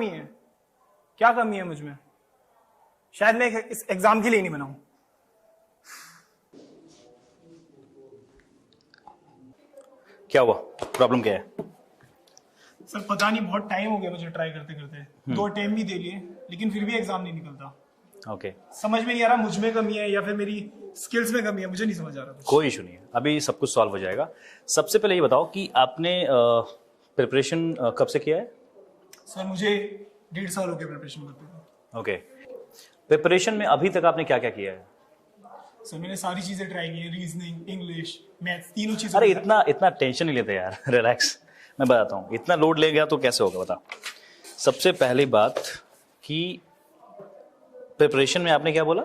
कमी है? क्या कमी है मुझ में? शायद मैं इस एग्जाम के लिए नहीं बना हूं। क्या हुआ? प्रॉब्लम क्या है? सर पता नहीं, बहुत टाइम हो गया मुझे ट्राई करते करते। 2 अटेम्प्ट भी दे लिए लेकिन फिर भी एग्जाम नहीं निकलता। ओके। समझ में नहीं आ रहा मुझ में कमी है या फिर मेरी स्किल्स में कमी है, मुझे नहीं समझ आ रहा कुछ। कोई इशू नहीं है, अभी सब कुछ सॉल्व हो जाएगा। सबसे पहले ये बताओ कि आपने प्रिपरेशन कब से किया है? सर मुझे 1.5 साल हो गया प्रिपरेशन करते हुए। ओके। प्रिपरेशन में अभी तक आपने क्या क्या किया है? सर मैंने सारी चीजें ट्राई की है, रीजनिंग, इंग्लिश, मैथ्स, तीनों चीजें। अरे इतना टेंशन नहीं लेते यार, रिलैक्स। मैं बताता हूँ, इतना लोड ले गया तो कैसे होगा बता। सबसे पहली बात कि प्रिपरेशन में आपने क्या बोला?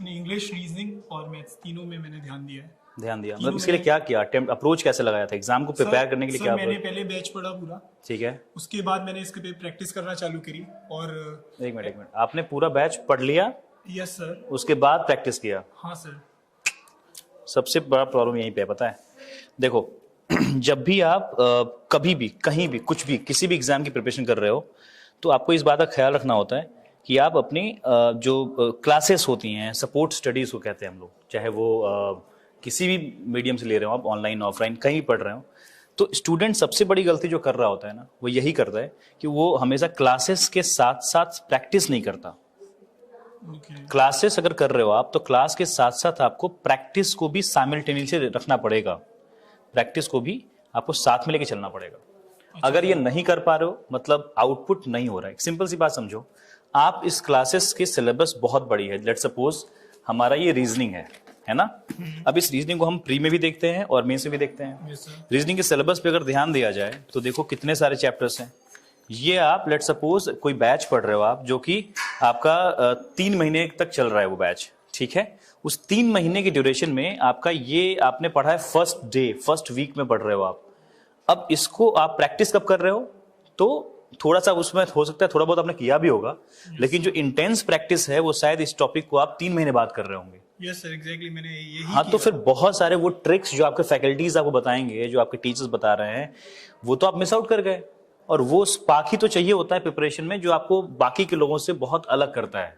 इंग्लिश, रीजनिंग और मैथ्स तीनों में मैंने ध्यान दिया है। ध्यान दिया मतलब इसके लिए क्या किया? अप्रोच कैसे लगाया था एग्जाम को प्रिपेयर करने के लिए? क्या मैंने पहले बैच पढ़ा पूरा, ठीक है। उसके बाद मैंने इसके पे प्रैक्टिस करना चालू करी। और एक मिनट, आपने पूरा बैच पढ़ लिया? Yes sir. उसके बाद प्रैक्टिस किया? हाँ सर। सबसे बड़ा प्रॉब्लम यहीं पे है, पता है? देखो जब भी आप कभी भी कहीं भी कुछ भी किसी भी एग्जाम की प्रिपरेशन कर रहे हो तो आपको इस बात का ख्याल रखना होता है कि आप अपनी जो क्लासेस होती हैं, सपोर्ट स्टडीज को कहते हैं हम लोग, चाहे वो किसी भी मीडियम से ले रहे हो आप, ऑनलाइन ऑफलाइन कहीं भी पढ़ रहे हो, तो स्टूडेंट सबसे बड़ी गलती जो कर रहा होता है ना, वो यही करता है कि वो हमेशा क्लासेस के साथ साथ प्रैक्टिस नहीं करता। क्लासेस अगर कर रहे हो आप तो क्लास के साथ साथ आपको प्रैक्टिस को भी साइमल्टेनियसली रखना पड़ेगा, प्रैक्टिस को भी आपको साथ में लेके चलना पड़ेगा। अगर ये नहीं कर पा रहे हो मतलब आउटपुट नहीं हो रहा है। सिंपल सी बात समझो, आप इस क्लासेस के सिलेबस बहुत बड़ी है। लेट्स सपोज हमारा ये रीजनिंग है ना। अब इस रीजनिंग को हम प्री में भी देखते हैं और मेंस में भी देखते हैं। रीजनिंग के सिलेबस पे अगर ध्यान दिया जाए तो देखो कितने सारे चैप्टर्स हैं। ये आप लेट्स सपोज कोई बैच पढ़ रहे हो आप, जो कि आपका 3 महीने तक चल रहा है वो बैच, ठीक है। उस 3 महीने की ड्यूरेशन में आपका ये आपने पढ़ा है फर्स्ट डे, फर्स्ट वीक में पढ़ रहे हो आप। अब इसको आप प्रैक्टिस कब कर रहे हो? तो थोड़ा सा उसमें हो सकता है थोड़ा बहुत आपने किया भी होगा, लेकिन जो इंटेंस प्रैक्टिस है वो शायद इस टॉपिक को आप 3 महीने बाद कर रहे होंगे। यस सर, एग्जैक्टली मैंने यही हाँ, तो फिर बहुत सारे वो ट्रिक्स जो आपके फैकल्टीज आपको बताएंगे, जो आपके टीचर्स बता रहे हैं, वो तो आप मिस आउट कर गए। और वो स्पार्क ही तो चाहिए होता है प्रिपरेशन में, जो आपको बाकी के लोगों से बहुत अलग करता है।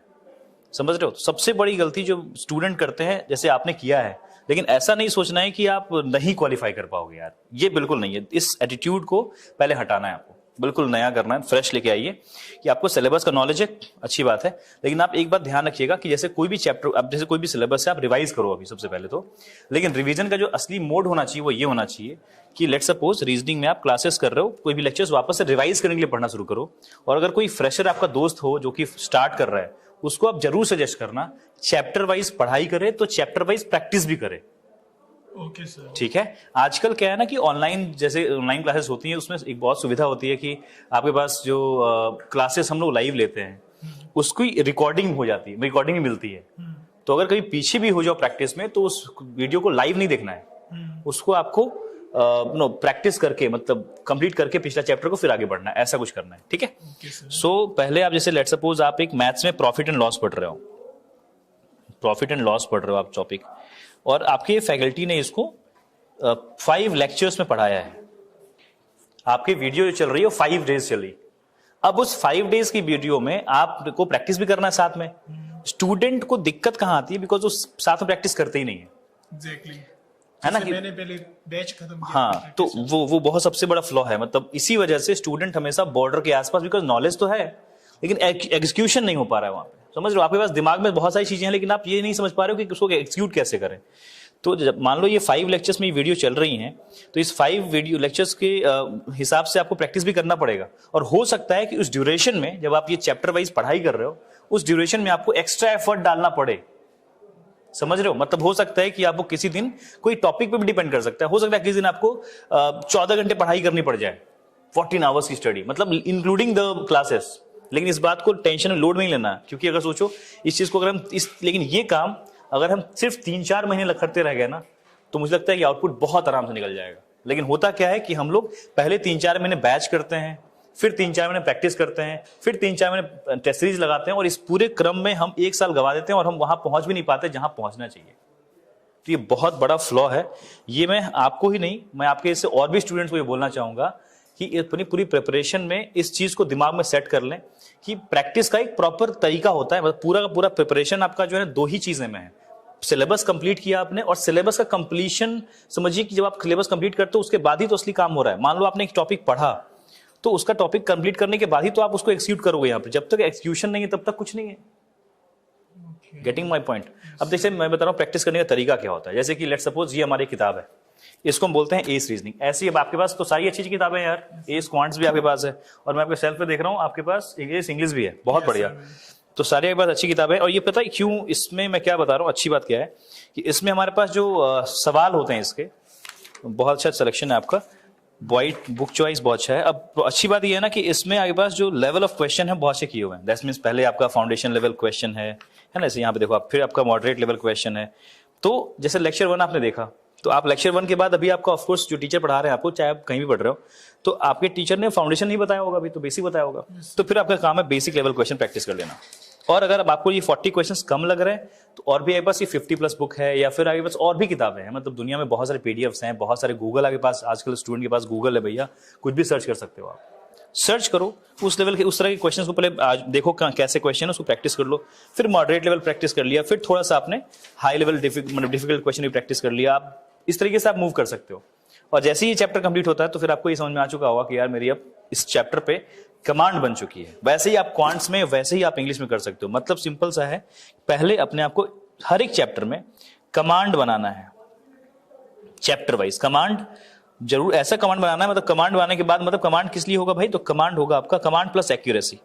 समझ रहे हो? सबसे बड़ी गलती जो स्टूडेंट करते हैं, जैसे आपने किया है, लेकिन ऐसा नहीं सोचना है कि आप नहीं क्वालिफाई कर पाओगे यार, ये बिल्कुल नहीं है। इस एटीट्यूड को पहले हटाना है आपको, बिल्कुल नया करना है, फ्रेश लेके आइए कि आपको सिलेबस का नॉलेज है, अच्छी बात है, लेकिन आप एक बात ध्यान रखिएगा कि जैसे कोई भी चैप्टर, अब जैसे कोई भी सिलेबस है, आप रिवाइज करो अभी सबसे पहले तो। लेकिन रिवीजन का जो असली मोड होना चाहिए वो ये होना चाहिए कि लेट्स सपोज रीजनिंग में आप क्लासेस कर रहे हो, कोई भी लेक्चर्स वापस से रिवाइज करने के लिए पढ़ना शुरू करो। और अगर कोई फ्रेशर आपका दोस्त हो जो कि स्टार्ट कर रहा है, उसको आप जरूर सजेस्ट करना चैप्टर वाइज पढ़ाई करे, तो चैप्टर वाइज प्रैक्टिस भी करे। ओके सर, ठीक है। आजकल क्या है ना कि ऑनलाइन, जैसे ऑनलाइन क्लासेस होती हैं, उसमें एक बहुत सुविधा होती है कि आपके पास जो क्लासेस हम लोग लाइव लेते हैं उसकी रिकॉर्डिंग हो जाती है, रिकॉर्डिंग मिलती है। तो अगर कभी पीछे भी हो जाओ प्रैक्टिस में तो उस वीडियो को लाइव नहीं देखना है, उसको आपको प्रैक्टिस करके, मतलब कंप्लीट करके पिछला चैप्टर को फिर आगे बढ़ना है, ऐसा कुछ करना है, ठीक है। सो पहले आप जैसे लेट्स सपोज आप एक मैथ्स में प्रॉफिट एंड लॉस पढ़ रहे हो, प्रॉफिट एंड लॉस पढ़ रहे हो आप टॉपिक, और आपके फैकल्टी ने इसको 5 लेक्चर्स में पढ़ाया है। आपकी वीडियो जो चल रही है 5 डेज चली। अब उस 5 डेज की वीडियो में आपको प्रैक्टिस भी करना है साथ में। स्टूडेंट को दिक्कत कहां आती है? बिकॉज वो साथ में प्रैक्टिस करते ही नहीं है। एग्जैक्टली, है ना कि मैंने पहले बैच खत्म किया। हाँ, तो वो बहुत सबसे बड़ा फ्लॉ है। मतलब इसी वजह से स्टूडेंट हमेशा बॉर्डर के आसपास, बिकॉज नॉलेज तो है लेकिन एग्जीक्यूशन नहीं हो पा रहा है वहां पे। समझ रहे हो? आपके पास दिमाग में बहुत सारी चीजें हैं लेकिन आप ये नहीं समझ पा रहे हो कि उसको एग्जीक्यूट कैसे करें। तो जब मान लो ये 5 लेक्चर्स में वीडियो चल रही हैं, तो इस 5 वीडियो लेक्चर्स के हिसाब से आपको प्रैक्टिस भी करना पड़ेगा। और हो सकता है कि उस ड्यूरेशन में, जब आप ये चैप्टर वाइज पढ़ाई कर रहे हो, उस ड्यूरेशन में आपको एक्स्ट्रा एफर्ट डालना पड़े। समझ रहे हो? मतलब हो सकता है कि आपको किसी दिन कोई टॉपिक पे भी डिपेंड कर सकता है, हो सकता है किसी दिन आपको 14 घंटे पढ़ाई करनी पड़ जाए, 14 आवर्स की स्टडी, मतलब इंक्लूडिंग द क्लासेस। लेकिन इस बात को टेंशन लोड नहीं लेना, क्योंकि अगर सोचो इस चीज को, अगर हम लेकिन ये काम अगर हम सिर्फ 3-4 महीने करते रह गए ना, तो मुझे लगता है कि आउटपुट बहुत आराम से निकल जाएगा। लेकिन होता क्या है कि हम लोग पहले 3-4 महीने बैच करते हैं, फिर 3-4 महीने प्रैक्टिस करते हैं, फिर 3-4 महीने टेस्ट सीरीज लगाते हैं, और इस पूरे क्रम में हम 1 साल गवा देते हैं और हम वहां पहुंच भी नहीं पाते जहां पहुंचना चाहिए। तो ये बहुत बड़ा फ्लॉ है। ये मैं आपको ही नहीं, मैं आपके इससे और भी स्टूडेंट्स को ये बोलना चाहूंगा कि अपनी पूरी प्रिपरेशन में इस चीज को दिमाग में सेट कर लें कि प्रैक्टिस का एक प्रॉपर तरीका होता है। मतलब पूरा का पूरा प्रिपरेशन आपका जो है दो ही चीजें में है, सिलेबस कंप्लीट किया आपने और सिलेबस का कंप्लीशन। समझिए कि जब आप सिलेबस कंप्लीट करते हो उसके बाद ही तो असली काम हो रहा है। मान लो आपने एक टॉपिक पढ़ा तो उसका टॉपिक कंप्लीट करने के बाद ही तो आप उसको एक्सिक्यूट करोगे। यहाँ पे जब तक एक्सिक्यूशन नहीं है तब तक कुछ नहीं है। Getting my point. अब जैसे मैं बता रहा हूँ प्रैक्टिस करने का तरीका क्या होता है। जैसे कि लेट सपोज ये हमारी किताब है, इसको हम बोलते हैं एस रीजनिंग। ऐसी अब आपके पास तो सारी अच्छी किताबें हैं यार, एस क्वांट्स भी आपके पास है और मैं आपके सेल्फ पे देख रहा हूँ आपके पास एस इंग्लिश भी है, बहुत बढ़िया। तो सारी आपके पास अच्छी किताबें। और ये पता है क्यों इसमें मैं क्या बता रहा हूँ, अच्छी बात क्या है कि इसमें हमारे पास जो सवाल होते हैं इसके बहुत अच्छा सिलेक्शन है आपका, वाइट बुक चॉइस बहुत अच्छा है। अब अच्छी बात यह है ना कि इसमें आपके पास जो लेवल ऑफ क्वेश्चन है बहुत अच्छे किए हुए हैं। दैट मींस पहले आपका फाउंडेशन लेवल क्वेश्चन है ना, ऐसे यहाँ पे देखो आप, फिर आपका मॉडरेट लेवल क्वेश्चन है। तो जैसे लेक्चर 1 आपने देखा तो आप लेक्चर 1 के बाद अभी आपका ऑफकोर्स जो टीचर पढ़ा रहे हैं आपको, चाहे आप कहीं भी पढ़ रहे हो, तो आपके टीचर ने फाउंडेशन नहीं बताया होगा अभी, तो बेसिक बताया होगा। तो फिर आपका काम है बेसिक लेवल क्वेश्चन प्रैक्टिस कर लेना। और अगर अब आपको ये 40 क्वेश्चंस कम लग रहे हैं तो और भी आपके पास ये 50+ बुक है या फिर आपके पास और भी किताबें हैं। मतलब दुनिया में बहुत सारे पीडीएफ्स हैं, बहुत सारे गूगल आपके पास, आजकल स्टूडेंट के पास गूगल है भैया, कुछ भी सर्च कर सकते हो आप। सर्च करो उस लेवल के, उस तरह के क्वेश्चंस को पहले आज देखो कैसे क्वेश्चन है, उसको प्रैक्टिस कर लो। फिर मॉडरेट लेवल प्रैक्टिस कर लिया, फिर थोड़ा सा आपने हाई लेवल डिफिकल्ट क्वेश्चन भी प्रैक्टिस कर लिया। आप इस तरीके से आप मूव कर सकते हो। और जैसे ही ये चैप्टर कंप्लीट होता है तो फिर आपको ये समझ में आ चुका होगा कि यार मेरी अब इस चैप्टर पे कमांड बन चुकी है। वैसे ही आप क्वांट्स में, वैसे ही आप इंग्लिश में कर सकते हो। मतलब सिंपल सा है, पहले अपने आप को हर एक चैप्टर में कमांड बनाना है, चैप्टर वाइज कमांड जरूर ऐसा कमांड बनाना है। मतलब कमांड बनाने के बाद मतलब कमांड किस लिए होगा भाई, तो कमांड होगा आपका कमांड प्लस एक्यूरेसी।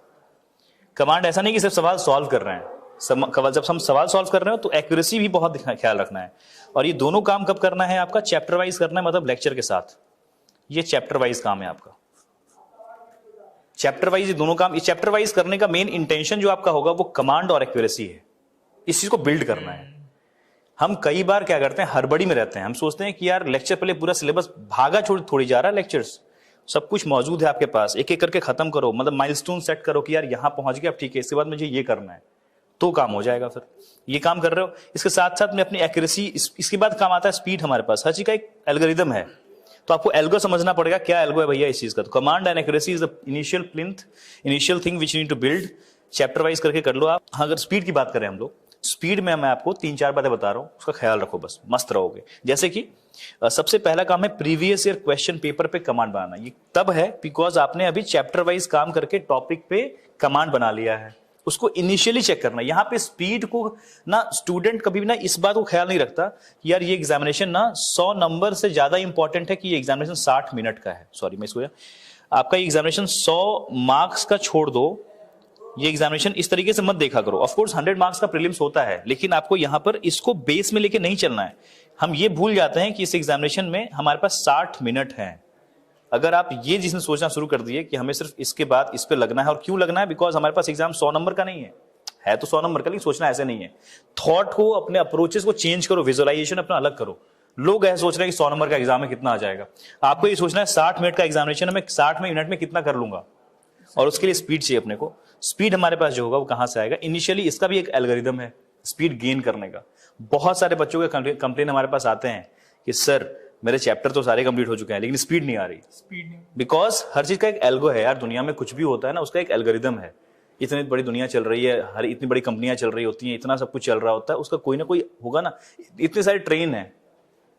कमांड ऐसा नहीं कि सिर्फ सवाल सॉल्व कर रहे हैं, जब हम सवाल सॉल्व कर रहे हो तो एक्यूरेसी भी बहुत ख्याल रखना है। और ये दोनों काम कब करना है आपका, चैप्टर वाइज करना है, मतलब लेक्चर के साथ। ये चैप्टर वाइज काम है आपका, चैप्टर वाइज ये दोनों काम। इस चैप्टर वाइज करने का मेन इंटेंशन जो आपका होगा वो कमांड और एक्यूरेसी है। इस चीज को बिल्ड करना है। हम कई बार क्या करते हैं, हड़बड़ी में रहते हैं। हम सोचते हैं कि यार लेक्चर पहले पूरा सिलेबस भागा छोड़ थोड़ी जा रहा है, लेक्चर्स सब कुछ मौजूद है आपके पास, एक एक करके खत्म करो। मतलब माइलस्टोन सेट करो कि यार यहां पहुंच गया, अब ठीक है, इसके बाद मुझे ये करना है, तो काम हो जाएगा। फिर ये काम कर रहे हो, इसके साथ साथ में अपनी एक्यूरेसी, इसके बाद काम आता है स्पीड। हमारे पास हर चीज का एक एल्गोरिदम है, तो आपको एल्गो समझना पड़ेगा क्या एल्गो है भैया इस चीज का। तो command and accuracy is the initial plinth, initial thing which you need to build. Chapter wise करके कर लो आप। अगर स्पीड की बात करें हम लोग, स्पीड में मैं आपको 3-4 बातें बता रहा हूं, उसका ख्याल रखो, बस मस्त रहोगे। जैसे कि सबसे पहला काम है प्रीवियस ईयर क्वेश्चन पेपर पे कमांड बनाना। ये तब है बिकॉज आपने अभी चैप्टर वाइज काम करके टॉपिक पे कमांड बना लिया है, उसको इनिशियली चेक करना। यहाँ पे स्पीड को ना स्टूडेंट कभी भी ना इस बात को ख्याल नहीं रखता कि यार ये एग्जामिनेशन ना 100 नंबर से ज्यादा इंपॉर्टेंट है कि ये एग्जामिनेशन 60 मिनट का है। सॉरी मैं इसको, आपका एग्जामिनेशन 100 मार्क्स का छोड़ दो, ये एग्जामिनेशन इस तरीके से मत देखा करो। ऑफ कोर्स 100 मार्क्स का प्रीलिम्स होता है, लेकिन आपको यहाँ पर इसको बेस में लेके नहीं चलना है। हम ये भूल जाते हैं कि इस एग्जामिनेशन में हमारे पास 60 मिनट है। अगर आप ये जिसने सोचना शुरू कर दिए कि हमें सिर्फ इसके बाद इस पे लगना है, और क्यों लगना है, बिकॉज हमारे पास एग्जाम 100 नंबर का नहीं है तो 100 नंबर का, लेकिन सोचना ऐसे नहीं है। थॉट को, अपने अप्रोचेस को चेंज करो, विजुअलाइजेशन अपना अलग करो। लोग ऐसे सोच रहे हैं कि 100 नंबर का एग्जाम में कितना आ जाएगा। आपको ये सोचना है 60 मिनट का एग्जामिनेशन है, मैं 60 मिनट में कितना कर लूंगा, और उसके लिए स्पीड चाहिए अपने को। स्पीड हमारे पास जो होगा वो कहां से आएगा, इनिशियली इसका भी एक एल्गोरिदम है स्पीड गेन करने का। बहुत सारे बच्चों के कंप्लेन हमारे पास आते हैं कि सर मेरे चैप्टर तो सारे कंप्लीट हो चुके हैं लेकिन स्पीड नहीं आ रही। स्पीड नहीं, बिकॉज हर चीज का एक एल्गो है यार। दुनिया में कुछ भी होता है ना, उसका एक एल्गोरिदम है। इतनी बड़ी दुनिया चल रही है, हर इतनी बड़ी कंपनियां चल रही होती हैं, इतना सब कुछ चल रहा होता है, उसका कोई ना कोई होगा ना। इतने सारे ट्रेन है,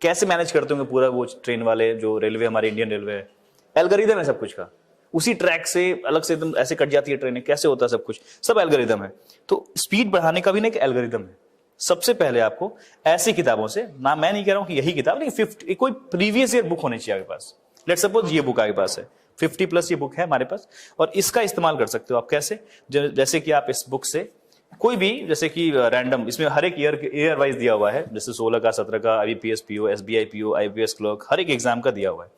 कैसे मैनेज करते होंगे पूरा वो ट्रेन वाले, जो रेलवे हमारे इंडियन रेलवे है, एल्गोरिदम है सब कुछ का। उसी ट्रैक से अलग से एकदम ऐसे कट जाती है ट्रेनें, कैसे होता है सब कुछ, सब एल्गोरिदम है। तो स्पीड बढ़ाने का भी ना एक एल्गोरिदम है। सबसे पहले आपको ऐसी किताबों से, ना मैं नहीं कह रहा हूं कि यही किताब, लेकिन 50 कोई प्रीवियस ईयर बुक होनी चाहिए आपके पास। लेट सपोज ये बुक आपके पास है, 50+ ये बुक है हमारे पास, और इसका इस्तेमाल कर सकते हो आप। कैसे, जैसे कि आप इस बुक से कोई भी, जैसे कि रैंडम, इसमें हर एक ईयर वाइज दिया हुआ है, जैसे 16 का, 17 का, IBPS PO, SBI PO, IPS clerk, हर एक एग्जाम का दिया हुआ है।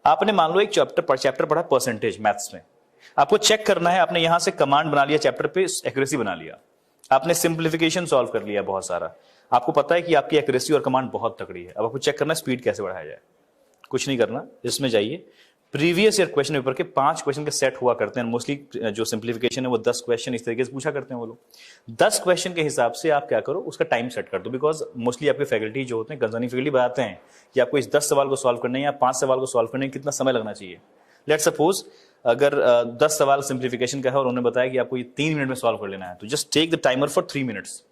आपने मान लो एक चैप्टर पढ़ा परसेंटेज मैथ्स में, आपको चेक करना है। आपने यहां से कमांड बना लिया, चैप्टर पे एक्यूरेसी बना लिया, आपने सिंप्लीफिकेशन सॉल्व कर लिया बहुत सारा, आपको पता है कि आपकी एक्यूरेसी और कमांड बहुत तगड़ी है। अब आपको चेक करना है स्पीड कैसे बढ़ाया जाए। कुछ नहीं करना, इसमें जाइए, प्रीवियस ईयर क्वेश्चन पेपर के 5 क्वेश्चन के सेट हुआ करते हैं मोस्टली। जो सिंप्लीफिकेशन है वो 10 क्वेश्चन इस तरीके से पूछा करते हैं वो लोग। 10 क्वेश्चन के हिसाब से आप क्या करो, उसका टाइम सेट कर दो। बिकॉज मोस्टली आपके फैकल्टी जो होते हैं, कंसर्निंग फैकल्टी बताते हैं कि आपको इस 10 सवाल को सॉल्व करने या 5 सवाल को सॉल्व करने में कितना समय लगना चाहिए। लेट सपोज अगर 10 सवाल सिंप्लीफिकेशन का है और उन्होंने बताया कि आपको ये 3 मिनट में सॉल्व कर लेना है, तो just take the timer for 3 minutes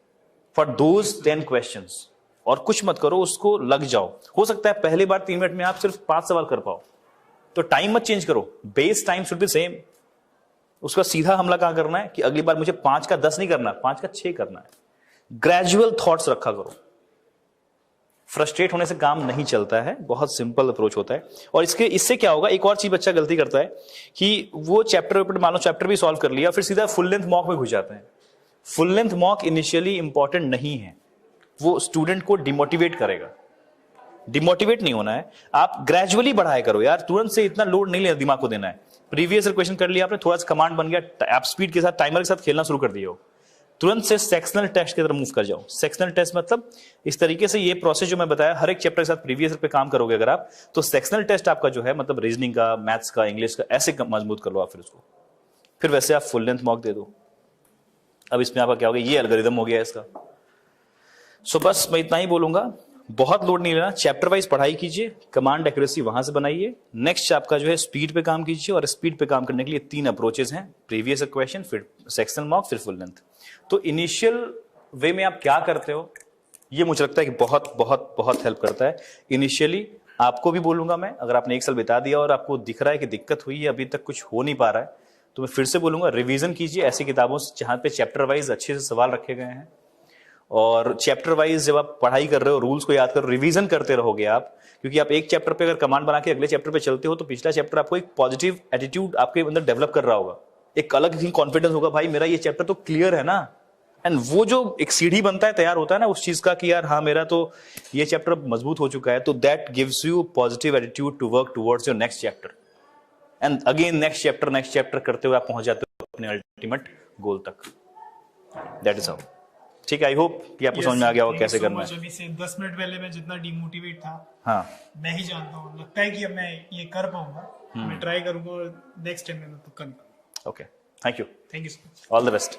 for those 10 questions, और कुछ मत करो, उसको लग जाओ। हो सकता है पहली बार 3 मिनट में आप सिर्फ 5 सवाल कर पाओ, तो टाइम मत चेंज करो, base time should be same. उसका सीधा हमला कहां करना है कि अगली बार मुझे 5 का 10 नहीं करना, 5 का 6 करना है। ग्रेजुअल थॉट्स रखा करो, फ्रस्ट्रेट होने से काम नहीं चलता है, बहुत सिंपल अप्रोच होता है। और इससे क्या होगा, एक और चीज बच्चा गलती करता है कि वो चैप्टर मान लो चैप्टर भी सॉल्व कर लिया, फिर सीधा फुल लेंथ मॉक में घुस जाते हैं। Full length mock initially important नहीं है, वो स्टूडेंट को डिमोटिवेट करेगा। डिमोटिवेट नहीं होना है, आप ग्रेजुअली बढ़ाया करो यार, तुरंत से इतना लोड नहीं लेना, दिमाग को देना है। प्रीवियस क्वेश्चन कर लिया आपने, थोड़ा सा कमांड बन गया, आप स्पीड के साथ टाइमर के साथ खेलना शुरू कर दिए हो, तुरंत से सेक्शनल टेस्ट की तरफ मूव कर जाओ। सेक्शनल टेस्ट मतलब इस तरीके से, ये प्रोसेस जो मैं बताया, हर एक चैप्टर के साथ प्रीवियस पे काम करोगे अगर आप, तो सेक्शनल टेस्ट आपका जो है, मतलब रीजनिंग का, मैथ्स का, इंग्लिश का, ऐसे मजबूत कर लो आप फिर उसको, फिर वैसे आप फुल लेंथ मॉक दे दो। अब इसमें आपका क्या हो गया, ये एल्गोरिदम हो गया इसका। सो बस मैं इतना ही बोलूंगा, बहुत लोड नहीं लेना, चैप्टर वाइज पढ़ाई कीजिए, कमांड एक्यूरेसी वहां से बनाइए। नेक्स्ट आपका जो है स्पीड पे काम कीजिए, और स्पीड पे काम करने के लिए 3 अप्रोचेस हैं, प्रीवियस क्वेश्चन, फिर सेक्शनल मॉक, फिर फुल लेंथ। तो इनिशियल वे में आप क्या करते हो, ये मुझे लगता है कि बहुत बहुत बहुत हेल्प करता है। इनिशियली आपको भी बोलूंगा मैं, अगर आपने 1 साल बिता दिया और आपको दिख रहा है कि दिक्कत हुई है, अभी तक कुछ हो नहीं पा रहा है, तो मैं फिर से बोलूंगा, रिवीजन कीजिए ऐसी किताबों से जहां पे चैप्टर वाइज अच्छे से सवाल रखे गए हैं। और चैप्टर वाइज जब आप पढ़ाई कर रहे हो, रूल्स को याद करो, रिवीजन करते रहोगे आप, क्योंकि आप एक चैप्टर पे अगर कमांड बना के अगले चैप्टर पे चलते हो, तो पिछला चैप्टर आपको एक पॉजिटिव एटीट्यूड आपके अंदर डेवलप कर रहा होगा, एक अलग ही कॉन्फिडेंस होगा, भाई मेरा ये चैप्टर तो क्लियर है ना। एंड वो जो एक सीढ़ी बनता है, तैयार होता है ना उस चीज का, कि यार हाँ मेरा तो ये चैप्टर मजबूत हो चुका है, तो that gives you positive attitude to work towards your next chapter. And again next chapter करते हुए आप पहुंच जाते हो अपने अल्टीमेट गोल तक। That is how. ठीक है, आई होप कि आपको समझ में आ गया होगा कैसे करना है। अभी से 10 मिनट पहले मैं जितना डिमोटिवेट था, हाँ, मैं ही जानता हूँ, लगता है कि अब मैं ये कर पाऊंगा, मैं ट्राई करूंगा, और नेक्स्ट टाइम मैं पक्का। Okay, thank you, thank you so much, all the best.